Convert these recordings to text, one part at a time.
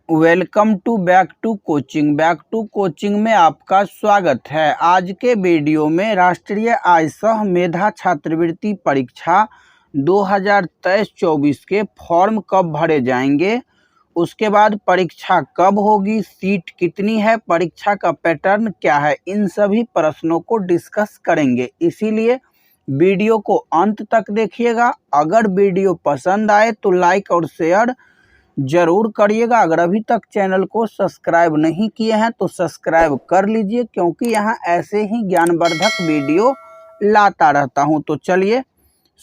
Welcome to back to coaching में आपका स्वागत है। आज के वीडियो में राष्ट्रीय आय सह मेधा छात्रवृत्ति परीक्षा 2023-24 के फॉर्म कब भरे जाएंगे, उसके बाद परीक्षा कब होगी, सीट कितनी है, परीक्षा का पैटर्न क्या है, इन सभी प्रश्नों को डिस्कस करेंगे। इसीलिए वीडियो को अंत तक देखिएगा। अगर वीडियो पसंद आए तो लाइक और शेयर जरूर करिएगा। अगर अभी तक चैनल को सब्सक्राइब नहीं किए हैं तो सब्सक्राइब कर लीजिए, क्योंकि यहाँ ऐसे ही ज्ञानवर्धक वीडियो लाता रहता हूँ। तो चलिए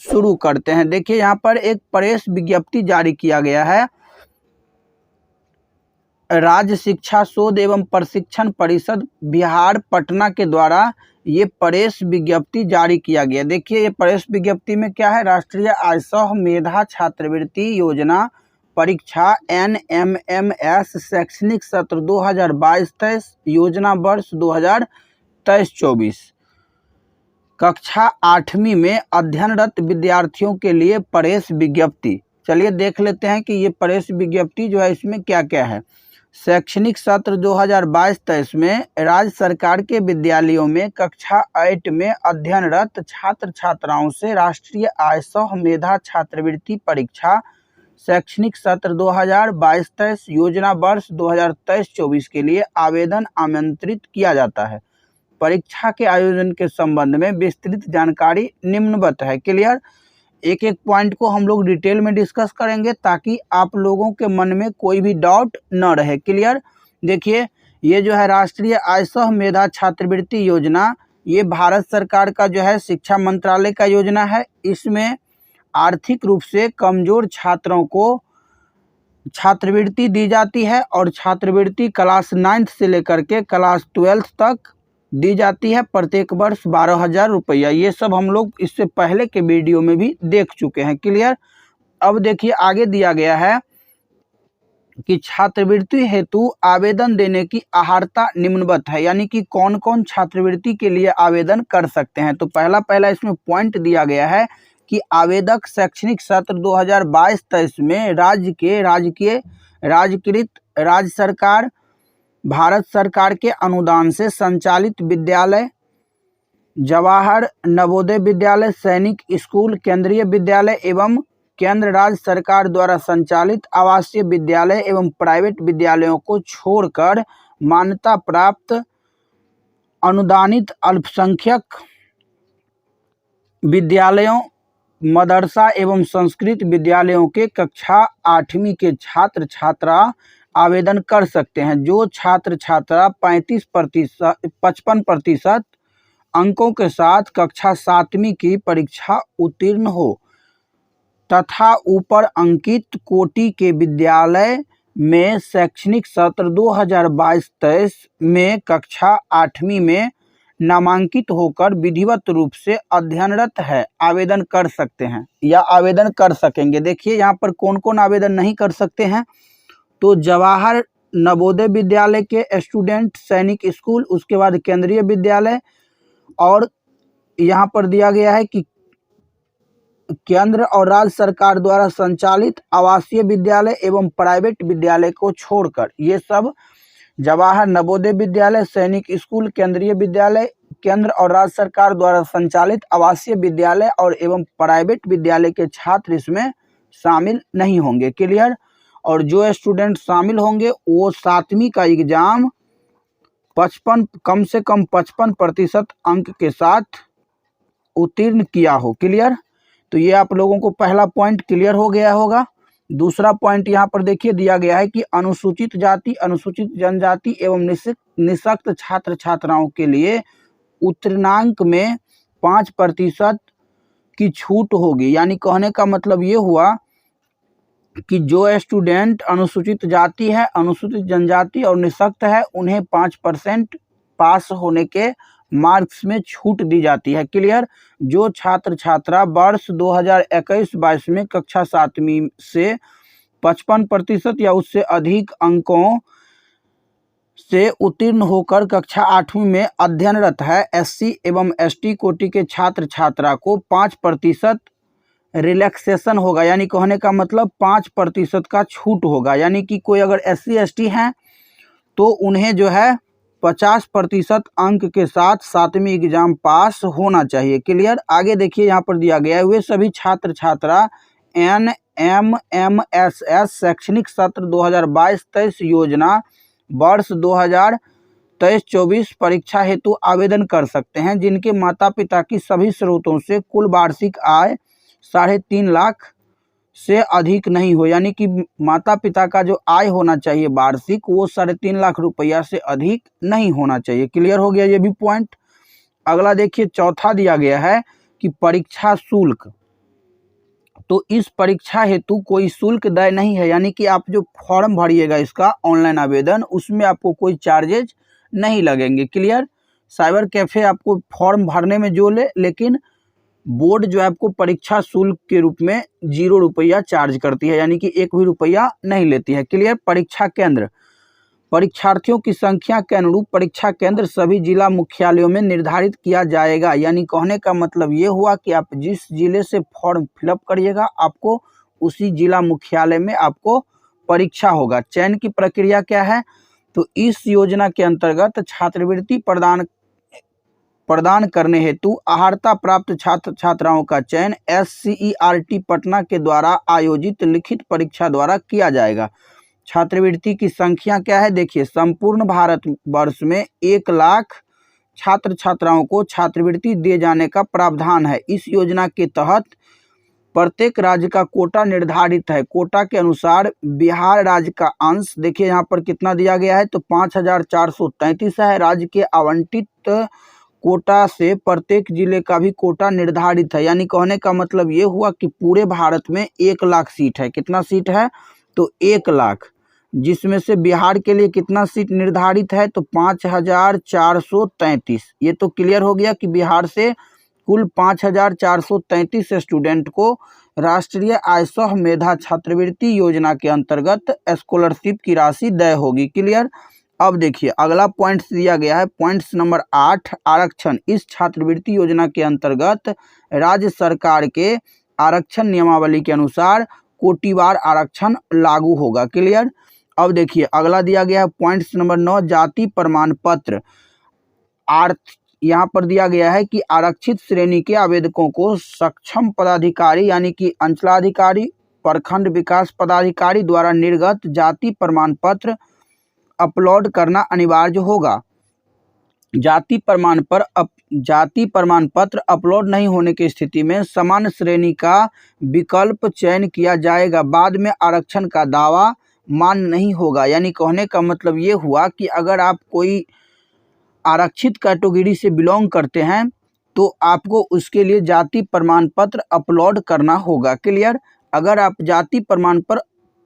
शुरू करते हैं। देखिए, यहाँ पर एक प्रेस विज्ञप्ति जारी किया गया है। राज्य शिक्षा शोध एवं प्रशिक्षण परिषद बिहार पटना के द्वारा ये प्रेस विज्ञप्ति जारी किया गया। देखिए, ये प्रेस विज्ञप्ति में क्या है, राष्ट्रीय आय सह मेधा छात्रवृत्ति योजना परीक्षा NMMS शैक्षणिक सत्र 2022-23 योजना वर्ष 2023-24 कक्षा 8वीं में अध्ययनरत विद्यार्थियों के लिए प्रेस विज्ञप्ति। चलिए देख लेते हैं कि ये प्रेस विज्ञप्ति जो है इसमें क्या क्या है। शैक्षणिक सत्र 2022-23 में राज्य सरकार के विद्यालयों में कक्षा 8 में अध्ययनरत छात्र छात्राओं से राष्ट्रीय आय सह मेधा छात्रवृत्ति परीक्षा शैक्षणिक सत्र 2022-23 योजना वर्ष 2023-24 के लिए आवेदन आमंत्रित किया जाता है। परीक्षा के आयोजन के संबंध में विस्तृत जानकारी निम्नवत है। क्लियर। एक एक पॉइंट को हम लोग डिटेल में डिस्कस करेंगे ताकि आप लोगों के मन में कोई भी डाउट न रहे। क्लियर। देखिए, ये जो है राष्ट्रीय आय सह मेधा छात्रवृत्ति योजना, ये भारत सरकार का जो है शिक्षा मंत्रालय का योजना है। इसमें आर्थिक रूप से कमजोर छात्रों को छात्रवृत्ति दी जाती है और छात्रवृत्ति क्लास 9th से लेकर के क्लास 12th तक दी जाती है। प्रत्येक वर्ष 12,000 रुपया। ये सब हम लोग इससे पहले के वीडियो में भी देख चुके हैं। क्लियर। अब देखिए, आगे दिया गया है कि छात्रवृत्ति हेतु आवेदन देने की अर्हता निम्नवत है, यानी कि कौन कौन छात्रवृत्ति के लिए आवेदन कर सकते हैं। तो पहला इसमें पॉइंट दिया गया है कि आवेदक शैक्षणिक सत्र 2022-23 में राजकृत राज्य सरकार, भारत सरकार के अनुदान से संचालित विद्यालय, जवाहर नवोदय विद्यालय, सैनिक स्कूल, केंद्रीय विद्यालय एवं केंद्र राज्य सरकार द्वारा संचालित आवासीय विद्यालय एवं प्राइवेट विद्यालयों को छोड़कर मान्यता प्राप्त अनुदानित अल्पसंख्यक विद्यालयों, मदरसा एवं संस्कृत विद्यालयों के कक्षा 8वीं के छात्र छात्रा आवेदन कर सकते हैं। जो छात्र छात्रा 55% अंकों के साथ कक्षा 7वीं की परीक्षा उत्तीर्ण हो तथा ऊपर अंकित कोटि के विद्यालय में शैक्षणिक सत्र 2022-23 में कक्षा 8वीं में नामांकित होकर विधिवत रूप से अध्ययनरत है, आवेदन कर सकते हैं या आवेदन कर सकेंगे। देखिए, यहाँ पर कौन कौन आवेदन नहीं कर सकते हैं। तो जवाहर नवोदय विद्यालय के स्टूडेंट, सैनिक स्कूल, उसके बाद केंद्रीय विद्यालय, और यहाँ पर दिया गया है कि केंद्र और राज्य सरकार द्वारा संचालित आवासीय विद्यालय एवं प्राइवेट विद्यालय को छोड़कर, ये सब जवाहर नवोदय विद्यालय, सैनिक स्कूल, केंद्रीय विद्यालय, केंद्र और राज्य सरकार द्वारा संचालित आवासीय विद्यालय और एवं प्राइवेट विद्यालय के छात्र इसमें शामिल नहीं होंगे। क्लियर। और जो स्टूडेंट शामिल होंगे वो 7वीं का एग्जाम कम से कम 55% अंक के साथ उत्तीर्ण किया हो। क्लियर। तो ये आप लोगों को पहला पॉइंट क्लियर हो गया होगा। दूसरा पॉइंट यहाँ पर देखिए दिया गया है कि अनुसूचित जाति, अनुसूचित जनजाति एवं निःशक्त छात्र छात्राओं के लिए उत्तीर्णांक में 5% की छूट होगी। यानी कहने का मतलब ये हुआ कि जो स्टूडेंट अनुसूचित जाति है, अनुसूचित जनजाति और निःशक्त है, उन्हें 5% पास होने के मार्क्स में छूट दी जाती है। क्लियर। जो छात्र छात्रा वर्ष 2021-22 में कक्षा 7वीं से 55% या उससे अधिक अंकों से उत्तीर्ण होकर कक्षा 8वीं में अध्ययनरत है, SC एवं ST कोटि के छात्र छात्रा को 5% रिलैक्सेशन होगा, यानी कहने का मतलब 5% का छूट होगा। यानी कि कोई अगर SC ST हैं तो उन्हें जो है 50% अंक के साथ 7वीं एग्जाम पास होना चाहिए। क्लियर। आगे देखिए यहाँ पर दिया गया है, वे सभी छात्र छात्रा NMMSS शैक्षणिक सत्र 2022-23 योजना वर्ष 2023-24 परीक्षा हेतु आवेदन कर सकते हैं जिनके माता पिता की सभी स्रोतों से कुल वार्षिक आय 3.5 लाख से अधिक नहीं हो। यानी कि माता पिता का जो आय होना चाहिए वार्षिक वो 3.5 लाख रुपया से अधिक नहीं होना चाहिए। क्लियर हो गया ये भी पॉइंट। अगला देखिए चौथा दिया गया है कि परीक्षा शुल्क। तो इस परीक्षा हेतु कोई शुल्क देय नहीं है, यानी कि आप जो फॉर्म भरिएगा इसका ऑनलाइन आवेदन उसमें आपको कोई चार्जेज नहीं लगेंगे। क्लियर। साइबर कैफे आपको फॉर्म भरने में जो ले, लेकिन बोर्ड जो है आपको परीक्षा शुल्क के रूप में 0 रुपया चार्ज करती है, यानी कि 1 भी रुपया नहीं लेती है। क्लियर। परीक्षा केंद्र। परीक्षार्थियों की संख्या के अनुरूप परीक्षा केंद्र सभी जिला मुख्यालयों में निर्धारित किया जाएगा। यानी कहने का मतलब ये हुआ कि आप जिस जिले से फॉर्म फिलअप करिएगा आपको उसी जिला मुख्यालय में आपको परीक्षा होगा। चयन की प्रक्रिया क्या है, तो इस योजना के अंतर्गत छात्रवृत्ति प्रदान करने हेतु अर्हता प्राप्त छात्र छात्राओं का चयन SCERT पटना के द्वारा आयोजित लिखित परीक्षा द्वारा किया जाएगा। छात्रवृत्ति की संख्या क्या है, देखिए संपूर्ण भारत वर्ष में 1 लाख छात्र छात्राओं को छात्रवृत्ति दिए जाने का प्रावधान है। इस योजना के तहत प्रत्येक राज्य का कोटा निर्धारित है। कोटा के अनुसार बिहार राज्य का अंश देखिए यहाँ पर कितना दिया गया है, तो 5433 है। राज्य के आवंटित कोटा से प्रत्येक जिले का भी कोटा निर्धारित है। यानी कहने का मतलब ये हुआ कि पूरे भारत में 1 लाख सीट है। कितना सीट है, तो 1 लाख, जिसमें से बिहार के लिए कितना सीट निर्धारित है, तो 5433। ये तो क्लियर हो गया कि बिहार से कुल 5433 स्टूडेंट को राष्ट्रीय आय सह मेधा छात्रवृत्ति योजना के अंतर्गत स्कॉलरशिप की राशि देय होगी। क्लियर। अब देखिए अगला पॉइंट दिया गया है, पॉइंट्स नंबर 8 आरक्षण। इस छात्रवृत्ति योजना के अंतर्गत राज्य सरकार के आरक्षण नियमावली के अनुसार कोटिवार आरक्षण लागू होगा। क्लियर। अब देखिए अगला दिया गया है पॉइंट्स नंबर 9 जाति प्रमाण पत्र। यहाँ पर दिया गया है कि आरक्षित श्रेणी के आवेदकों को सक्षम पदाधिकारी यानी कि अंचलाधिकारी प्रखंड विकास पदाधिकारी द्वारा निर्गत जाति प्रमाण पत्र अपलोड करना अनिवार्य होगा। जाति प्रमाण पत्र अपलोड नहीं होने की स्थिति में समान श्रेणी का विकल्प चयन किया जाएगा। बाद में आरक्षण का दावा मान नहीं होगा। यानी कहने का मतलब ये हुआ कि अगर आप कोई आरक्षित कैटेगरी से बिलोंग करते हैं तो आपको उसके लिए जाति प्रमाण पत्र अपलोड करना होगा। क्लियर। अगर आप जाति प्रमाण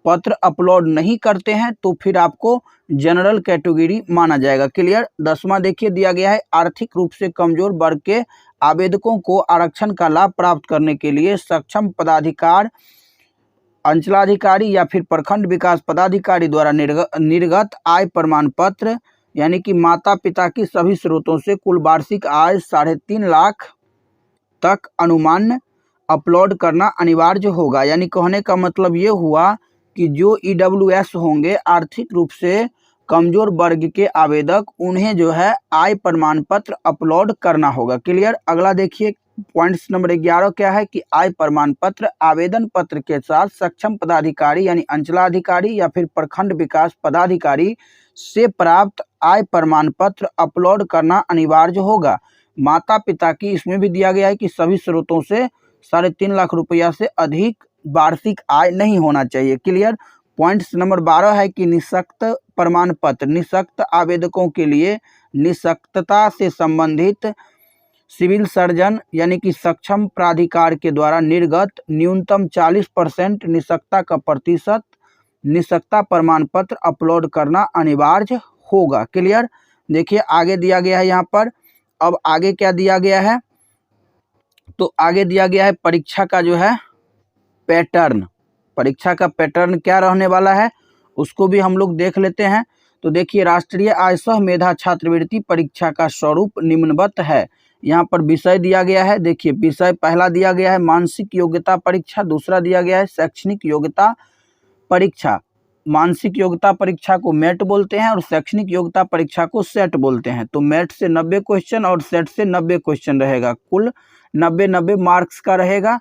पत्र अपलोड नहीं करते हैं तो फिर आपको जनरल कैटेगरी माना जाएगा। क्लियर। 10वां देखिए दिया गया है आर्थिक रूप से कमजोर वर्ग के आवेदकों को आरक्षण का लाभ प्राप्त करने के लिए सक्षम पदाधिकारी अंचलाधिकारी या फिर प्रखंड विकास पदाधिकारी द्वारा निर्गत आय प्रमाण पत्र यानी कि माता पिता की सभी स्रोतों से कुल वार्षिक आय 3.5 लाख तक अनुमान अपलोड करना अनिवार्य होगा। यानी कहने का मतलब ये हुआ कि जो EWS होंगे आर्थिक रूप से कमजोर वर्ग के आवेदक उन्हें जो है आय प्रमाण पत्र अपलोड करना होगा। क्लियर। अगला देखिए पॉइंट्स नंबर 11 क्या है कि आय प्रमाण पत्र आवेदन पत्र के साथ सक्षम पदाधिकारी यानी अंचलाधिकारी या फिर प्रखंड विकास पदाधिकारी से प्राप्त आय प्रमाण पत्र अपलोड करना अनिवार्य होगा। माता पिता की इसमें भी दिया गया है कि सभी स्रोतों से 3.5 लाख रुपया से अधिक वार्षिक आय नहीं होना चाहिए। क्लियर। पॉइंट्स नंबर 12 है कि निःशक्त प्रमाण पत्र। निःशक्त आवेदकों के लिए निःशक्तता से संबंधित सिविल सर्जन यानी कि सक्षम प्राधिकार के द्वारा निर्गत न्यूनतम 40% निःशक्तता का प्रतिशत निःशक्तता प्रमाण पत्र अपलोड करना अनिवार्य होगा। क्लियर। देखिए आगे दिया गया है यहाँ पर। अब आगे क्या दिया गया है, तो आगे दिया गया है परीक्षा का जो है पैटर्न। परीक्षा का पैटर्न क्या रहने वाला है उसको भी हम लोग देख लेते हैं। तो देखिए राष्ट्रीय आय सह मेधा छात्रवृत्ति परीक्षा का स्वरूप निम्नवत है। यहाँ पर विषय दिया गया है। देखिए विषय पहला दिया गया है मानसिक योग्यता परीक्षा, दूसरा दिया गया है शैक्षणिक योग्यता परीक्षा। मानसिक योग्यता परीक्षा को मेट बोलते हैं और शैक्षणिक योग्यता परीक्षा को सेट बोलते हैं। तो मेट से 90 क्वेश्चन और सेट से 90 क्वेश्चन रहेगा, कुल 90 मार्क्स का रहेगा,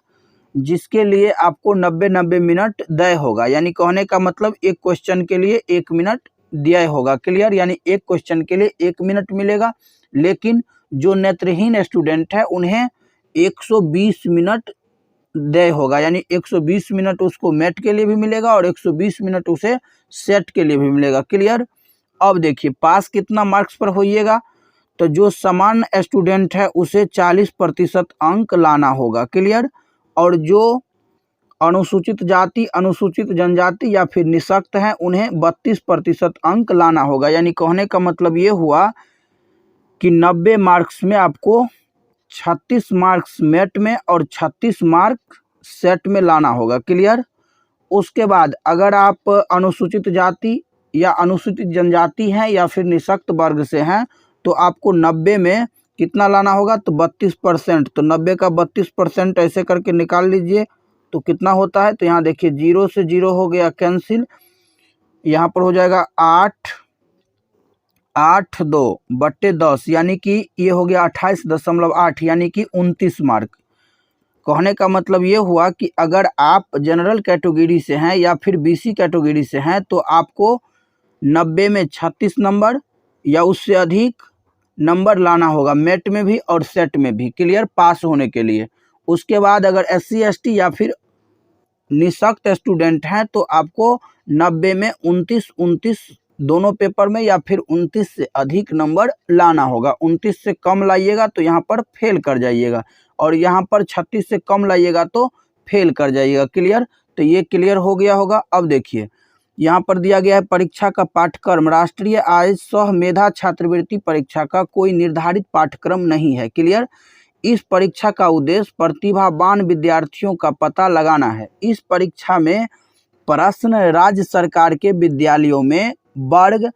जिसके लिए आपको 90 मिनट देय होगा। यानी कहने का मतलब एक क्वेश्चन के लिए 1 मिनट दिया होगा। क्लियर? यानी एक क्वेश्चन के लिए 1 मिनट मिलेगा, लेकिन जो नेत्रहीन स्टूडेंट है उन्हें 120 मिनट देय होगा। यानी 120 मिनट उसको मेट के लिए भी मिलेगा और 120 मिनट उसे सेट के लिए भी मिलेगा। क्लियर? अब देखिए पास कितना मार्क्स पर होइएगा, तो जो सामान्य स्टूडेंट है उसे 40% अंक लाना होगा। क्लियर? और जो अनुसूचित जाति, अनुसूचित जनजाति या फिर निःशक्त हैं उन्हें 32% अंक लाना होगा। यानी कहने का मतलब ये हुआ कि 90 मार्क्स में आपको 36 मार्क्स मेट में और 36 मार्क सेट में लाना होगा। क्लियर? उसके बाद अगर आप अनुसूचित जाति या अनुसूचित जनजाति हैं या फिर निःशक्त वर्ग से हैं तो आपको 90 में कितना लाना होगा, तो 32%। तो 90 का 32% ऐसे करके निकाल लीजिए तो कितना होता है, तो यहाँ देखिए 0 से 0 हो गया कैंसिल, यहाँ पर हो जाएगा 8/2 यानी कि ये हो गया 28.8 यानी कि 29 मार्क। कहने का मतलब ये हुआ कि अगर आप जनरल कैटेगरी से हैं या फिर बीसी कैटेगरी से हैं तो आपको 90 में 36 नंबर या उससे अधिक नंबर लाना होगा, मेट में भी और सेट में भी। क्लियर? पास होने के लिए। उसके बाद अगर SC ST या फिर निःशक्त स्टूडेंट हैं तो आपको 90 में 29 दोनों पेपर में या फिर 29 से अधिक नंबर लाना होगा। 29 से कम लाइएगा तो यहाँ पर फेल कर जाइएगा और यहाँ पर 36 से कम लाइएगा तो फेल कर जाइएगा। क्लियर? तो ये क्लियर हो गया होगा। अब देखिए यहाँ पर दिया गया है परीक्षा का पाठ्यक्रम। राष्ट्रीय आय सह मेधा छात्रवृत्ति परीक्षा का कोई निर्धारित पाठ्यक्रम नहीं है। क्लियर? इस परीक्षा का उद्देश्य प्रतिभावान विद्यार्थियों का पता लगाना है। इस परीक्षा में प्रश्न राज्य सरकार के विद्यालयों में वर्ग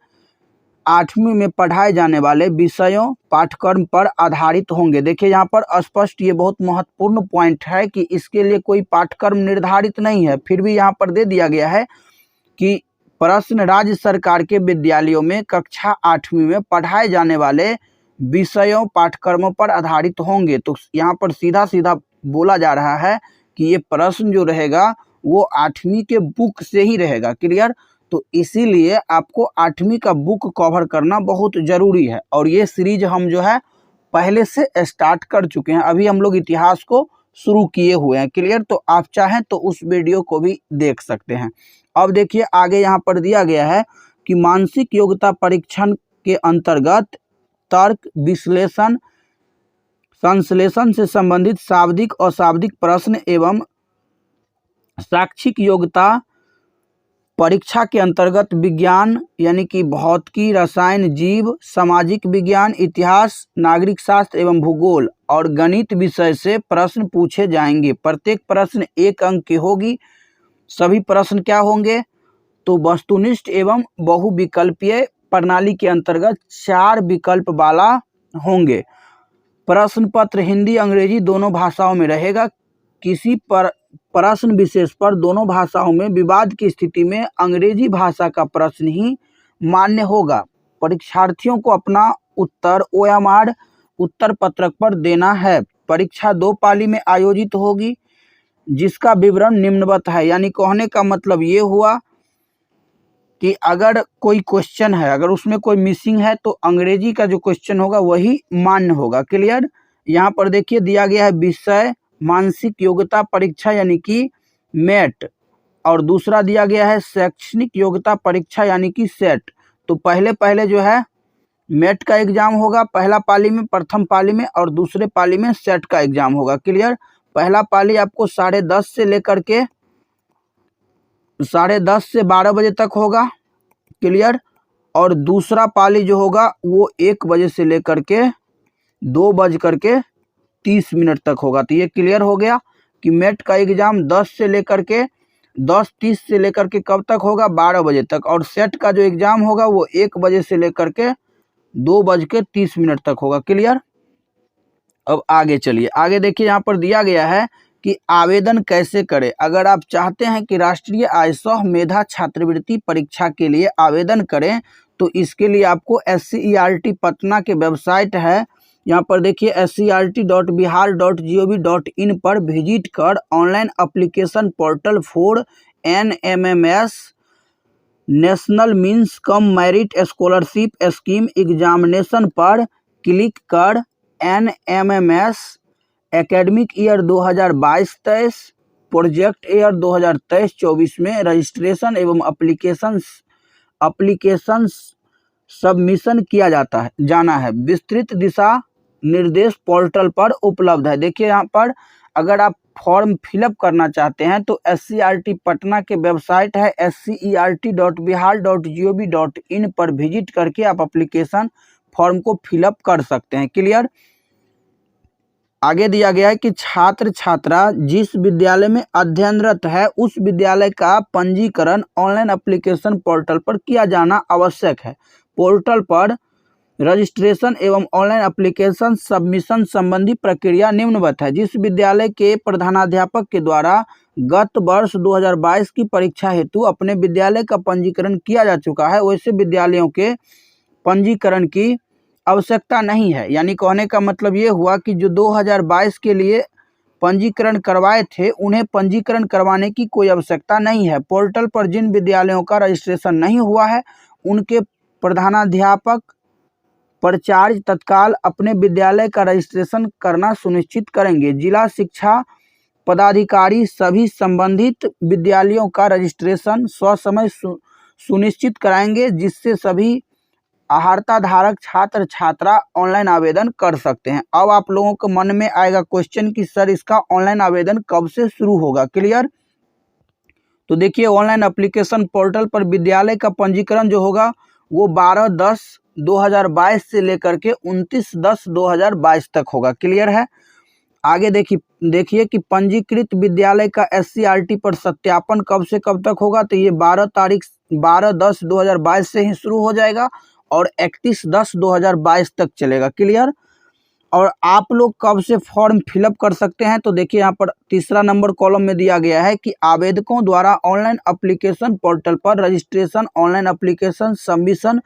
8वीं में पढ़ाए जाने वाले विषयों पाठ्यक्रम पर आधारित होंगे। देखिए यहाँ पर स्पष्ट, ये बहुत महत्वपूर्ण पॉइंट है कि इसके लिए कोई पाठ्यक्रम निर्धारित नहीं है, फिर भी यहाँ पर दे दिया गया है कि प्रश्न राज्य सरकार के विद्यालयों में कक्षा 8वीं में पढ़ाए जाने वाले विषयों पाठ्यक्रमों पर आधारित होंगे। तो यहाँ पर सीधा सीधा बोला जा रहा है कि ये प्रश्न जो रहेगा वो 8वीं के बुक से ही रहेगा। क्लियर? तो इसीलिए आपको 8वीं का बुक कवर करना बहुत ज़रूरी है और ये सीरीज हम जो है पहले से स्टार्ट कर चुके हैं, अभी हम लोग इतिहास को शुरू किए हुए हैं। क्लियर? तो आप चाहें तो उस वीडियो को भी देख सकते हैं। अब देखिए आगे यहाँ पर दिया गया है कि मानसिक योग्यता परीक्षण के अंतर्गत तर्क विश्लेषण संश्लेषण से संबंधित शाब्दिक अशाब्दिक प्रश्न एवं शैक्षिक योग्यता परीक्षा के अंतर्गत विज्ञान यानी कि भौतिकी, रसायन, जीव, सामाजिक विज्ञान, इतिहास, नागरिक शास्त्र एवं भूगोल और गणित विषय से प्रश्न पूछे जाएंगे। प्रत्येक प्रश्न 1 अंक की होगी। सभी प्रश्न क्या होंगे, तो वस्तुनिष्ठ एवं बहुविकल्पीय प्रणाली के अंतर्गत 4 विकल्प वाला होंगे। प्रश्न पत्र हिंदी अंग्रेजी दोनों भाषाओं में रहेगा। किसी पर प्रश्न विशेष पर दोनों भाषाओं में विवाद की स्थिति में अंग्रेजी भाषा का प्रश्न ही मान्य होगा। परीक्षार्थियों को अपना उत्तर OMR उत्तर पत्रक पर देना है। परीक्षा 2 पाली में आयोजित होगी जिसका विवरण निम्नवत है। यानी कहने का मतलब ये हुआ कि अगर कोई क्वेश्चन है, अगर उसमें कोई मिसिंग है तो अंग्रेजी का जो क्वेश्चन होगा वही मान्य होगा। क्लियर? यहाँ पर देखिए दिया गया है विषय मानसिक योग्यता परीक्षा यानी कि मेट और दूसरा दिया गया है शैक्षणिक योग्यता परीक्षा यानी कि सेट। तो पहले जो है मेट का एग्जाम होगा पहला पाली में, प्रथम पाली में, और दूसरे पाली में सेट का एग्जाम होगा। क्लियर? पहला पाली आपको 10:30 से लेकर के 10:30 से 12 बजे तक होगा। क्लियर? और दूसरा पाली जो होगा वो 1 बजे से लेकर के 2:30 तक होगा। तो ये क्लियर हो गया कि मेट का एग्जाम 10:30 से लेकर के कब तक होगा, 12 बजे तक, और सेट का जो एग्जाम होगा वो 1 बजे से लेकर के 2:30 तक होगा। क्लियर? अब आगे चलिए, आगे देखिए यहाँ पर दिया गया है कि आवेदन कैसे करें। अगर आप चाहते हैं कि राष्ट्रीय आयसह मेधा छात्रवृत्ति परीक्षा के लिए आवेदन करें तो इसके लिए आपको SCERT पटना के वेबसाइट है, यहाँ पर देखिए scert.bihar.gov.in पर विजिट कर online application portal for NMMS national means cum merit scholarship scheme examination पर क्लिक कर NMMS academic year 2022-23 project year 2023-24 में रजिस्ट्रेशन एवं एप्लीकेशंस सबमिशन किया जाना है। विस्तृत दिशा निर्देश पोर्टल पर उपलब्ध है। देखिए यहाँ पर अगर आप फॉर्म फिलअप करना चाहते हैं तो SCERT पटना के वेबसाइट है scert.bihar.gov.in पर विजिट करके आप एप्लीकेशन फॉर्म को फिलअप कर सकते हैं। क्लियर। आगे दिया गया है कि छात्र छात्रा जिस विद्यालय में अध्ययनरत है उस विद्यालय का पंजीकरण ऑनलाइन एप्लीकेशन पोर्टल पर किया जाना आवश्यक है। पोर्टल पर रजिस्ट्रेशन एवं ऑनलाइन एप्लीकेशन सबमिशन संबंधी प्रक्रिया निम्नवत है। जिस विद्यालय के प्रधानाध्यापक के द्वारा गत वर्ष 2022 की परीक्षा हेतु अपने विद्यालय का पंजीकरण किया जा चुका है वैसे विद्यालयों के पंजीकरण की आवश्यकता नहीं है। यानी कहने का मतलब ये हुआ कि जो 2022 के लिए पंजीकरण करवाए थे उन्हें पंजीकरण करवाने की कोई आवश्यकता नहीं है। पोर्टल पर जिन विद्यालयों का रजिस्ट्रेशन नहीं हुआ है उनके प्रधानाध्यापक प्राचार्य तत्काल अपने विद्यालय का रजिस्ट्रेशन करना सुनिश्चित करेंगे। जिला शिक्षा पदाधिकारी सभी संबंधित विद्यालयों का रजिस्ट्रेशन ससमय सुनिश्चित कराएंगे जिससे सभी अर्हता धारक छात्र छात्रा ऑनलाइन आवेदन कर सकते हैं। अब आप लोगों के मन में आएगा क्वेश्चन कि सर इसका ऑनलाइन आवेदन कब से शुरू होगा। क्लियर। तो देखिए ऑनलाइन एप्लीकेशन पोर्टल पर विद्यालय का पंजीकरण जो होगा वो 12/10/2022 से लेकर के 29/10/2022 तक होगा। क्लियर है। आगे देखिए कि पंजीकृत विद्यालय का SCERT पर सत्यापन कब से कब तक होगा। तो ये 12/10/2022 से ही शुरू हो जाएगा और 31/10/2022 तक चलेगा। क्लियर। और आप लोग कब से फॉर्म फिलअप कर सकते हैं तो देखिए यहाँ पर तीसरा नंबर कॉलम में दिया गया है कि आवेदकों द्वारा ऑनलाइन एप्लीकेशन पोर्टल पर रजिस्ट्रेशन ऑनलाइन एप्लीकेशन सबमिशन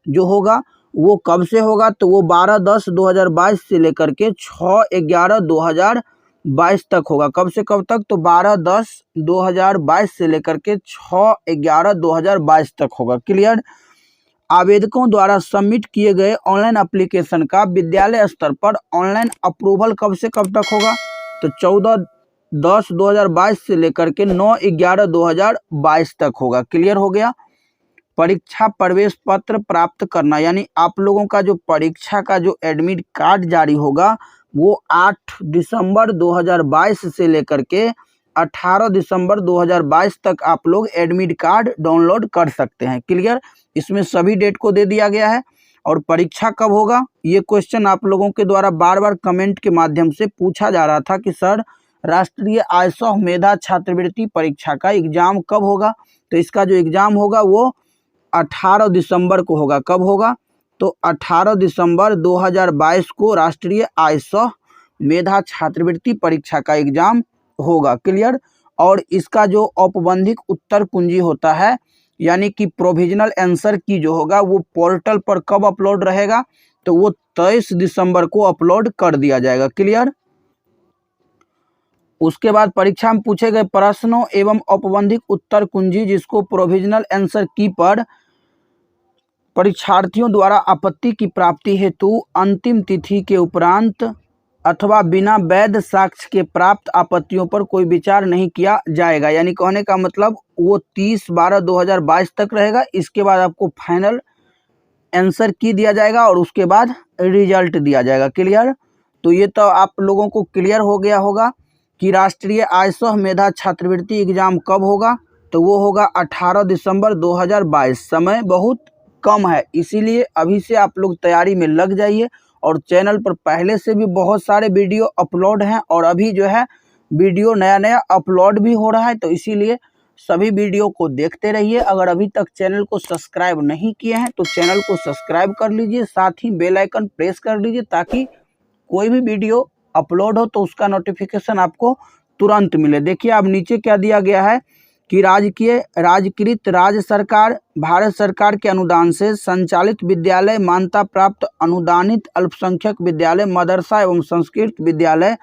जो होगा वो कब से होगा तो वो 12/10/2022 से लेकर के 6/11/2022 तक होगा। कब से कब तक तो 12/10/2022 से लेकर के 6/11/2022 तक होगा। क्लियर। आवेदकों द्वारा सबमिट किए गए ऑनलाइन एप्लीकेशन का विद्यालय स्तर पर ऑनलाइन अप्रूवल कब से कब तक होगा तो 14/10/2022 से लेकर के 9/11/2022 तक होगा। क्लियर हो गया। परीक्षा प्रवेश पत्र प्राप्त करना यानी आप लोगों का जो परीक्षा का जो एडमिट कार्ड जारी होगा वो 8 दिसंबर 2022 से लेकर के 18 दिसंबर 2022 तक आप लोग एडमिट कार्ड डाउनलोड कर सकते हैं। क्लियर। इसमें सभी डेट को दे दिया गया है। और परीक्षा कब होगा ये क्वेश्चन आप लोगों के द्वारा बार बार कमेंट के माध्यम से पूछा जा रहा था कि सर राष्ट्रीय आयसह मेधा छात्रवृत्ति परीक्षा का एग्जाम कब होगा। तो इसका जो एग्जाम होगा वो 18 दिसंबर को होगा। कब होगा तो 18 दिसंबर 2022 को राष्ट्रीय आयसह मेधा छात्रवृत्ति परीक्षा का एग्जाम होगा। क्लियर। और इसका जो औपबंधिक उत्तर कुंजी होता है यानी कि प्रोविजनल आंसर की जो होगा वो पोर्टल पर कब अपलोड रहेगा तो वो 23 दिसंबर को अपलोड कर दिया जाएगा। क्लियर। उसके बाद परीक्षा में पूछे गए प्रश्नों एवं औपबंधिक उत्तर कुंजी जिसको प्रोविजनल आंसर की पर परीक्षार्थियों द्वारा आपत्ति की प्राप्ति हेतु अंतिम तिथि के उपरांत अथवा बिना वैध साक्ष्य के प्राप्त आपत्तियों पर कोई विचार नहीं किया जाएगा। यानी कहने का मतलब वो 30/12/2022 तक रहेगा। इसके बाद आपको फाइनल आंसर की दिया जाएगा और उसके बाद रिजल्ट दिया जाएगा। क्लियर। तो ये तो आप लोगों को क्लियर हो गया होगा कि राष्ट्रीय आयसह मेधा छात्रवृत्ति एग्जाम कब होगा तो वो होगा 18 दिसंबर 2022। समय बहुत कम है इसीलिए अभी से आप लोग तैयारी में लग जाइए। और चैनल पर पहले से भी बहुत सारे वीडियो अपलोड हैं और अभी जो है वीडियो नया नया अपलोड भी हो रहा है तो इसीलिए सभी वीडियो को देखते रहिए। अगर अभी तक चैनल को सब्सक्राइब नहीं किए हैं तो चैनल को सब्सक्राइब कर लीजिए, साथ ही बेल आइकन प्रेस कर लीजिए ताकि कोई भी वीडियो अपलोड हो तो उसका नोटिफिकेशन आपको तुरंत मिले। देखिए अब नीचे क्या दिया गया है कि राजकृत राज्य सरकार भारत सरकार के अनुदान से संचालित विद्यालय, मान्यता प्राप्त अनुदानित अल्पसंख्यक विद्यालय, मदरसा एवं संस्कृत विद्यालय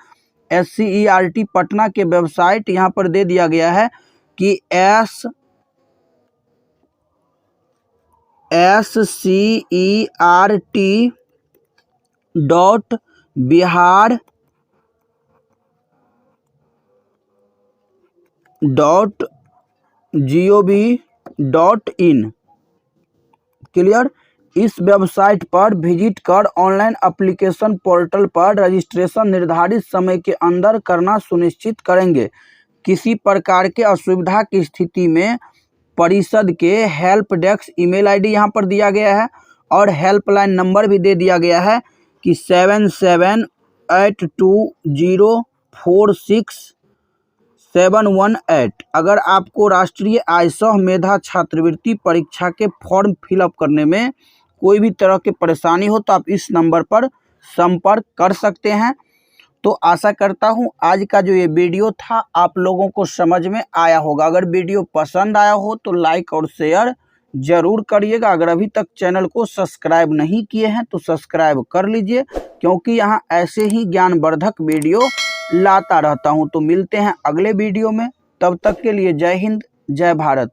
SCERT पटना के वेबसाइट यहाँ पर दे दिया गया है कि SCERT.bihar.gov.in। क्लियर। इस वेबसाइट पर विजिट कर ऑनलाइन एप्लीकेशन पोर्टल पर रजिस्ट्रेशन निर्धारित समय के अंदर करना सुनिश्चित करेंगे। किसी प्रकार के असुविधा की स्थिति में परिषद के हेल्प डेस्क ईमेल ID यहाँ पर दिया गया है और हेल्पलाइन नंबर भी दे दिया गया है कि 7782046718। अगर आपको राष्ट्रीय आय सह मेधा छात्रवृत्ति परीक्षा के फॉर्म फिलअप करने में कोई भी तरह की परेशानी हो तो आप इस नंबर पर संपर्क कर सकते हैं। तो आशा करता हूं आज का जो ये वीडियो था आप लोगों को समझ में आया होगा। अगर वीडियो पसंद आया हो तो लाइक और शेयर जरूर करिएगा। अगर अभी तक चैनल को सब्सक्राइब नहीं किए हैं तो सब्सक्राइब कर लीजिए, क्योंकि यहाँ ऐसे ही ज्ञानवर्धक वीडियो लाता रहता हूँ। तो मिलते हैं अगले वीडियो में, तब तक के लिए जय हिंद, जय भारत।